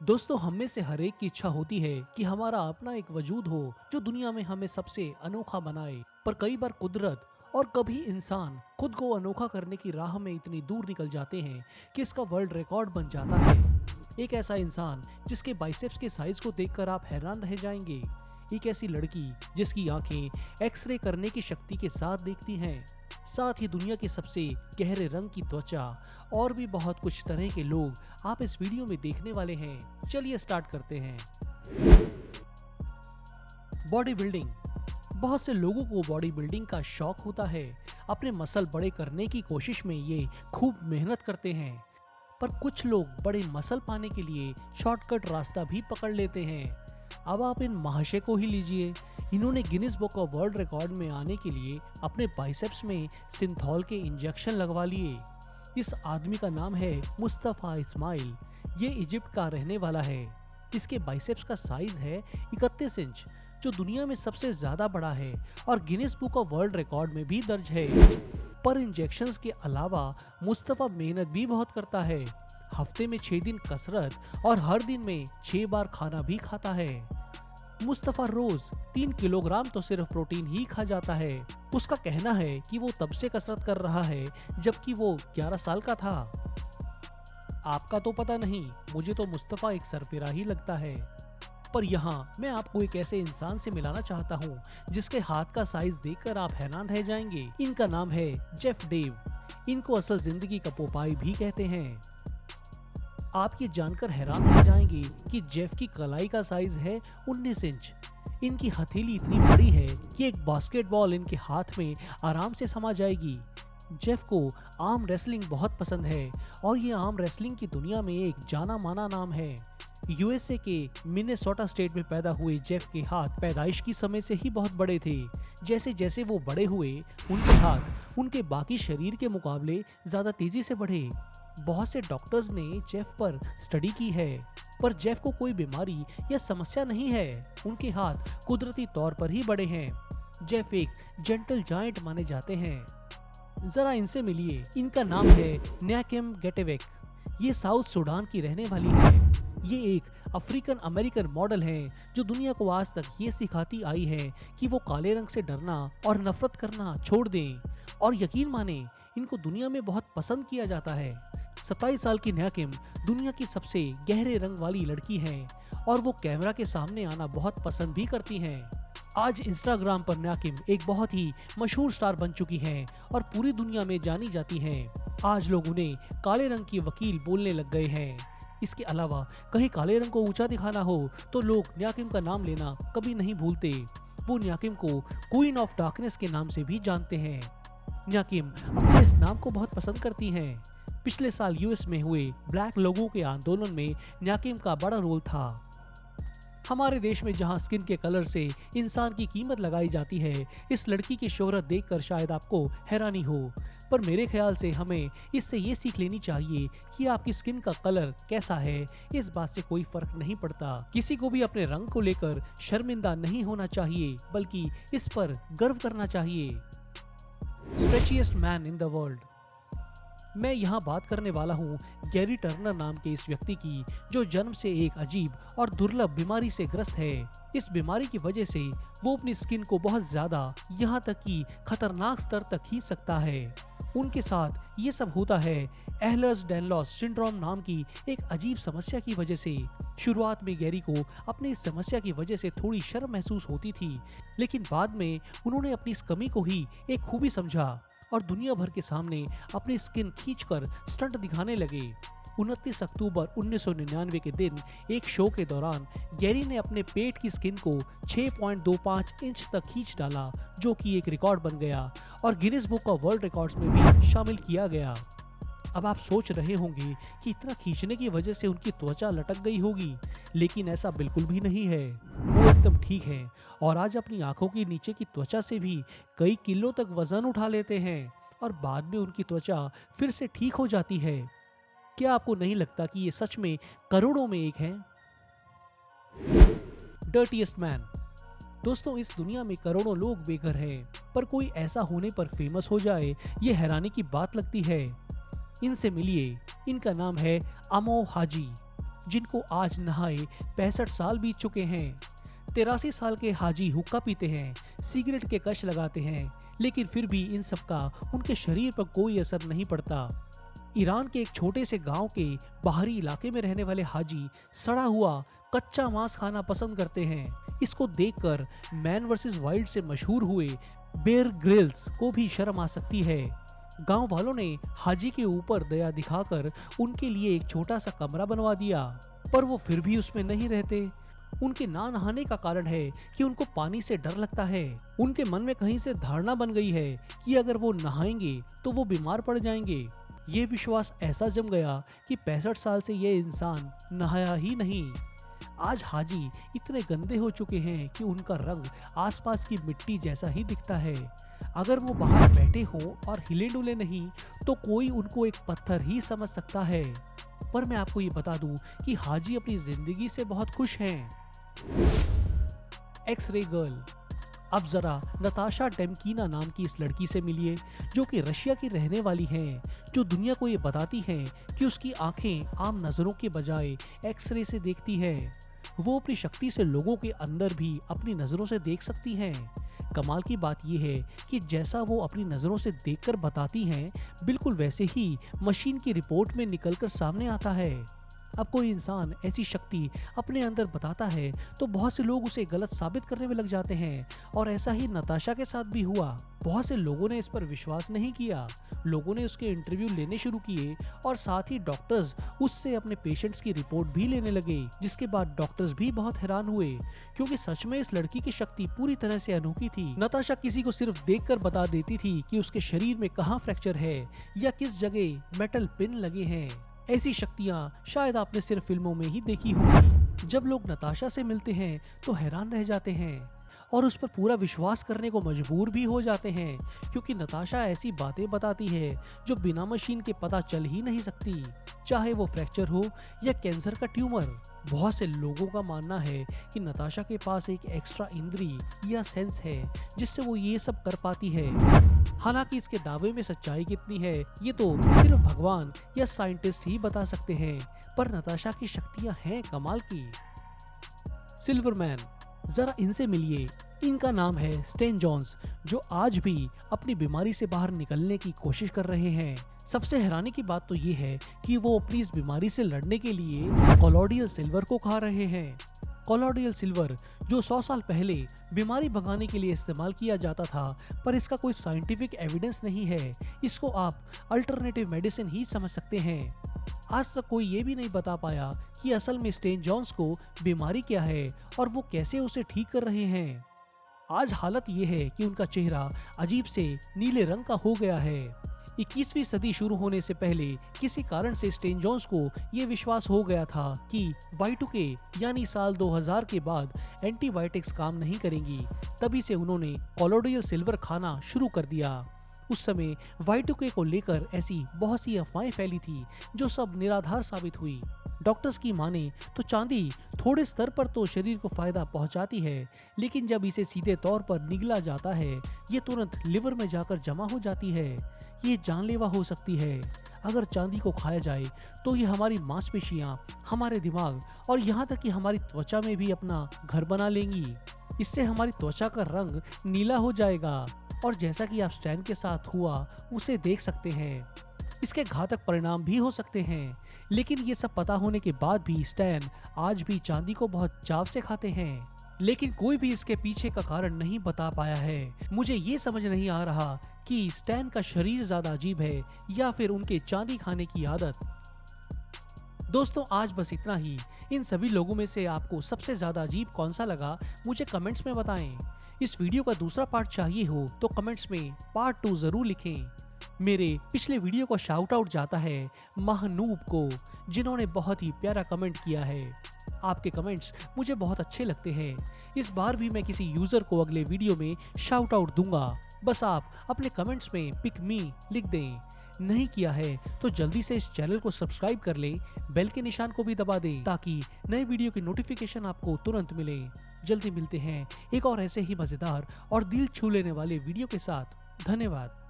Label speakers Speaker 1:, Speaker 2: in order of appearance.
Speaker 1: दोस्तों, हम में से हर एक की इच्छा होती है कि हमारा अपना एक वजूद हो जो दुनिया में हमें सबसे अनोखा बनाए। पर कई बार कुदरत और कभी इंसान खुद को अनोखा करने की राह में इतनी दूर निकल जाते हैं कि इसका वर्ल्ड रिकॉर्ड बन जाता है। एक ऐसा इंसान जिसके बाइसेप्स के साइज को देखकर आप हैरान रह जाएंगे। एक ऐसी लड़की जिसकी आंखें एक्सरे करने की शक्ति के साथ देखती हैं। साथ ही दुनिया के सबसे गहरे रंग की त्वचा और भी बहुत कुछ तरह के लोग आप इस वीडियो में देखने वाले हैं। चलिए स्टार्ट करते हैं। Body building. बहुत से लोगों को बॉडी बिल्डिंग का शौक होता है। अपने मसल बड़े करने की कोशिश में ये खूब मेहनत करते हैं। पर कुछ लोग बड़े मसल पाने के लिए शॉर्टकट रास्ता भी पकड़ लेते हैं। अब आप इन महाशय को ही लीजिए। इन्होंने Guinness book of world record में आने के लिए अपने बाइसेप्स में सिंथॉल के इंजेक्शन लगवा लिए। इस आदमी का नाम है मुस्तफा इस्माइल। ये इजिप्ट का रहने वाला है। इसके बाइसेप्स का साइज है 31 इंच, जो दुनिया में सबसे ज्यादा बड़ा है और Guinness book of world record में भी दर्ज है। पर इंजेक्शंस के अलावा मुस्तफा मेहनत भी बहुत करता है। हफ्ते में 6 दिन कसरत और हर दिन में 6 बार खाना भी खाता है। मुस्तफा रोज 3 किलोग्राम तो सिर्फ प्रोटीन ही खा जाता है। उसका कहना है कि वो तब से कसरत कर रहा है जबकि वो 11 साल का था। आपका तो पता नहीं, मुझे तो मुस्तफा एक सरफिरा ही लगता है। पर यहाँ मैं आपको एक ऐसे इंसान से मिलाना चाहता हूँ जिसके हाथ का साइज देखकर आप हैरान रह जाएंगे। इनका नाम है जेफ डेव। इनको असल जिंदगी का पोपाई भी कहते हैं। आप ये जानकर हैरान रह जाएंगे कि जेफ की कलाई का साइज है 19 इंच। इनकी हथेली इतनी बड़ी है कि एक बास्केटबॉल इनके हाथ में आराम से समा जाएगी। जेफ को आर्म रेसलिंग बहुत पसंद है और ये आर्म रेसलिंग की दुनिया में एक जाना माना नाम है। यूएसए के मिनेसोटा स्टेट में पैदा हुए जेफ के हाथ पैदाइश की समय से ही बहुत बड़े थे। जैसे जैसे वो बड़े हुए, उनके हाथ उनके बाकी शरीर के मुकाबले ज्यादा तेजी से बढ़े। बहुत से डॉक्टर्स ने जेफ पर स्टडी की है, पर जेफ को कोई बीमारी या समस्या नहीं है। उनके हाथ कुदरती तौर पर ही बड़े हैं। जेफ एक जेंटल जायंट माने जाते हैं। जरा इनसे मिलिए। इनका नाम है न्याकेम गेटेवेक। ये साउथ सूडान की रहने वाली है। ये एक अफ्रीकन अमेरिकन मॉडल है जो दुनिया को आज तक ये सिखाती आई है कि वो काले रंग से डरना और नफरत करना छोड़ दें। और यकीन माने, इनको दुनिया में बहुत पसंद किया जाता है। 27 साल की न्याकिम दुनिया की सबसे गहरे रंग वाली लड़की है और वो कैमरा के सामने आना बहुत पसंद भी करती हैं। आज इंस्टाग्राम पर न्याकिम एक बहुत ही मशहूर स्टार बन चुकी हैं और पूरी दुनिया में जानी जाती हैं। आज लोग उन्हें काले रंग की वकील बोलने लग गए हैं। इसके अलावा कहीं काले रंग को ऊंचा दिखाना हो तो लोग न्याकिम का नाम लेना कभी नहीं भूलते। वो न्याकिम को क्वीन ऑफ डार्कनेस के नाम से भी जानते हैं। न्याकिम अपने इस नाम को बहुत पसंद करती हैं। पिछले साल यूएस में हुए ब्लैक लोगों के आंदोलन में न्याकिम का बड़ा रोल था। हमारे देश में जहां स्किन के कलर से इंसान की कीमत लगाई जाती है, इस लड़की की शोहरत देखकर शायद आपको हैरानी हो, पर मेरे ख्याल से हमें इससे ये सीख लेनी चाहिए कि आपकी स्किन का कलर कैसा है, इस बात से कोई फर्क नहीं पड़ता। किसी को भी अपने रंग को लेकर शर्मिंदा नहीं होना चाहिए, बल्कि इस पर गर्व करना चाहिए। स्ट्रेचिएस्ट मैन इन द वर्ल्ड। मैं यहाँ बात करने वाला हूँ गैरी टर्नर नाम के इस व्यक्ति की, जो जन्म से एक अजीब और दुर्लभ बीमारी से ग्रस्त है। इस बीमारी की वजह से वो अपनी स्किन को बहुत ज्यादा, यहाँ तक कि खतरनाक स्तर तक खींच सकता है। उनके साथ ये सब होता है एह्लर्स-डायनलॉस सिंड्रोम नाम की एक अजीब समस्या की वजह से। शुरुआत में गैरी को अपनी इस समस्या की वजह से थोड़ी शर्म महसूस होती थी, लेकिन बाद में उन्होंने अपनी इस कमी को ही एक खूबी समझा और दुनिया भर के सामने अपनी स्किन खींचकर स्टंट दिखाने लगे। 29 अक्टूबर 1999 के दिन एक शो के दौरान गैरी ने अपने पेट की स्किन को 6.25 इंच तक खींच डाला, जो कि एक रिकॉर्ड बन गया और Guinness book of world records में भी शामिल किया गया। अब आप सोच रहे होंगे कि इतना खींचने की वजह से उनकी त्वचा लटक गई होगी, लेकिन ऐसा बिल्कुल भी नहीं है। वो एकदम ठीक है और आज अपनी आंखों के नीचे की त्वचा से भी कई किलो तक वजन उठा लेते हैं और बाद में उनकी त्वचा फिर से ठीक हो जाती है। क्या आपको नहीं लगता कि ये सच में करोड़ों में एक है? Dirtiest man. दोस्तों, इस दुनिया में करोड़ों लोग बेघर हैं, पर कोई ऐसा होने पर फेमस हो जाए, ये हैरानी की बात लगती है। इनसे मिलिए। इनका नाम है अमो हाजी। जिनको आज नहाए 65 साल बीत चुके हैं। 83 साल के हाजी हुक्का पीते हैं, सिगरेट के कश लगाते हैं, लेकिन फिर भी इन सब का उनके शरीर पर कोई असर नहीं पड़ता। ईरान के एक छोटे से गांव के बाहरी इलाके में रहने वाले हाजी सड़ा हुआ कच्चा मांस खाना पसंद करते हैं। इसको देखकर मैन वर्सेस वाइल्ड से मशहूर हुए बेयर ग्रिल्स को भी शर्म आ सकती है। गांव वालों ने हाजी के ऊपर दया दिखाकर उनके लिए एक छोटा सा कमरा बनवा दिया, पर वो फिर भी उसमें नहीं रहते। उनके ना नहाने का कारण है कि उनको पानी से डर लगता है। उनके मन में कहीं से धारणा बन गई है कि अगर वो नहाएंगे तो वो बीमार पड़ जाएंगे। ये विश्वास ऐसा जम गया कि 65 साल से ये इंसान नहाया ही नहीं। आज हाजी इतने गंदे हो चुके हैं कि उनका रंग आसपास की मिट्टी जैसा ही दिखता है। अगर वो बाहर बैठे हों और हिले डुले नहीं तो कोई उनको एक पत्थर ही समझ सकता है। पर मैं आपको ये बता दूं कि हाजी अपनी जिंदगी से बहुत खुश हैं। X ray girl. अब जरा नताशा डेमकीना नाम की इस लड़की से मिलिए, जो कि रशिया की रहने वाली हैं, जो दुनिया को ये बताती हैं कि उसकी आंखें आम नजरों के बजाय एक्सरे से देखती है। वो अपनी शक्ति से लोगों के अंदर भी अपनी नजरों से देख सकती हैं। कमाल की बात यह है कि जैसा वो अपनी नजरों से देखकर बताती हैं, बिल्कुल वैसे ही मशीन की रिपोर्ट में निकलकर सामने आता है। अब कोई इंसान ऐसी शक्ति अपने अंदर बताता है तो बहुत से लोग उसे गलत साबित करने में लग जाते हैं, और ऐसा ही नताशा के साथ भी हुआ। बहुत से लोगों ने इस पर विश्वास नहीं किया। लोगों ने उसके इंटरव्यू लेने शुरू किए और साथ ही डॉक्टर्स उससे अपने पेशेंट्स की रिपोर्ट भी लेने लगे, जिसके बाद डॉक्टर्स भी बहुत हैरान हुए, क्योंकि सच में इस लड़की की शक्ति पूरी तरह से अनोखी थी। नताशा किसी को सिर्फ देखकर बता देती थी कि उसके शरीर में कहाँ फ्रैक्चर है या किस जगह मेटल पिन लगे हैं। ऐसी शक्तियां शायद आपने सिर्फ फिल्मों में ही देखी होंगी। जब लोग नताशा से मिलते हैं तो हैरान रह जाते हैं और उस पर पूरा विश्वास करने को मजबूर भी हो जाते हैं, क्योंकि नताशा ऐसी बातें बताती है जो बिना मशीन के पता चल ही नहीं सकती, चाहे वो फ्रैक्चर हो या कैंसर का ट्यूमर। बहुत से लोगों का मानना है कि नताशा के पास एक एक्स्ट्रा इंद्री या सेंस है जिससे वो ये सब कर पाती है। हालांकि इसके दावे में सच्चाई कितनी है ये तो सिर्फ भगवान या साइंटिस्ट ही बता सकते हैं, पर नताशा की शक्तियां हैं कमाल की। सिल्वरमैन। जरा इनसे मिलिए। इनका नाम है स्टेन जॉन्स, जो आज भी अपनी बीमारी से बाहर निकलने की कोशिश कर रहे हैं। सबसे हैरानी की बात तो ये है कि वो अपनी इस बीमारी से लड़ने के लिए कोलोडियल सिल्वर को खा रहे हैं। कोलोडियल सिल्वर जो 100 साल पहले बीमारी भगाने के लिए इस्तेमाल किया जाता था, पर इसका कोई साइंटिफिक एविडेंस नहीं है। इसको आप अल्टरनेटिव मेडिसिन ही समझ सकते हैं। आज तक कोई ये भी नहीं बता पाया कि असल में स्टेन जॉन्स को बीमारी क्या है और वो कैसे उसे ठीक कर रहे हैं। आज हालत ये है कि उनका चेहरा अजीब से नीले रंग का हो गया है। 21वीं सदी शुरू होने से पहले किसी कारण से स्टेन जॉन्स को ये विश्वास हो गया था कि Y2K यानी साल 2000 के बाद एंटीबायोटिक्स काम नहीं करेंगी। तभी से उन्होंने कोलोडियल सिल्वर खाना शुरू कर दिया। उस समय Y2K को लेकर ऐसी बहुत सी अफवाहें फैली थी जो सब निराधार साबित हुई। डॉक्टर्स की माने तो चांदी थोड़े स्तर पर तो शरीर को फायदा पहुंचाती है, लेकिन जब इसे सीधे तौर पर निगला जाता है ये तुरंत लिवर में जाकर जमा हो जाती है। ये जानलेवा हो सकती है। अगर चांदी को खाया जाए तो ये हमारी मांसपेशियां, हमारे दिमाग और यहाँ तक कि हमारी त्वचा में भी अपना घर बना लेंगी। इससे हमारी त्वचा का रंग नीला हो जाएगा और जैसा कि आप स्टैन के साथ हुआ उसे देख सकते हैं। इसके घातक परिणाम भी हो सकते हैं, लेकिन ये सब पता होने के बाद भी स्टैन आज भी चांदी को बहुत चाव से खाते हैं। लेकिन कोई भी इसके पीछे का कारण नहीं बता पाया है। मुझे ये समझ नहीं आ रहा कि स्टैन का शरीर ज्यादा अजीब है या फिर उनके चांदी खाने की आदत। दोस्तों आज बस इतना ही। इन सभी लोगों में से आपको सबसे ज्यादा अजीब कौन सा लगा मुझे कमेंट्स में बताएं। इस वीडियो का दूसरा पार्ट चाहिए हो तो कमेंट्स में पार्ट 2 जरूर लिखें। मेरे पिछले वीडियो का शाउट आउट जाता है महनूब को, जिन्होंने बहुत ही प्यारा कमेंट किया है। आपके कमेंट्स मुझे बहुत अच्छे लगते हैं। इस बार भी मैं किसी यूजर को अगले वीडियो में शाउट आउट दूंगा। बस आप अपने कमेंट्स में पिक मी लिख दें। नहीं किया है तो जल्दी से इस चैनल को सब्सक्राइब कर लें, बेल के निशान को भी दबा दें ताकि नए वीडियो की नोटिफिकेशन आपको तुरंत मिले। जल्दी मिलते हैं एक और ऐसे ही मजेदार और दिल छू लेने वाले वीडियो के साथ। धन्यवाद।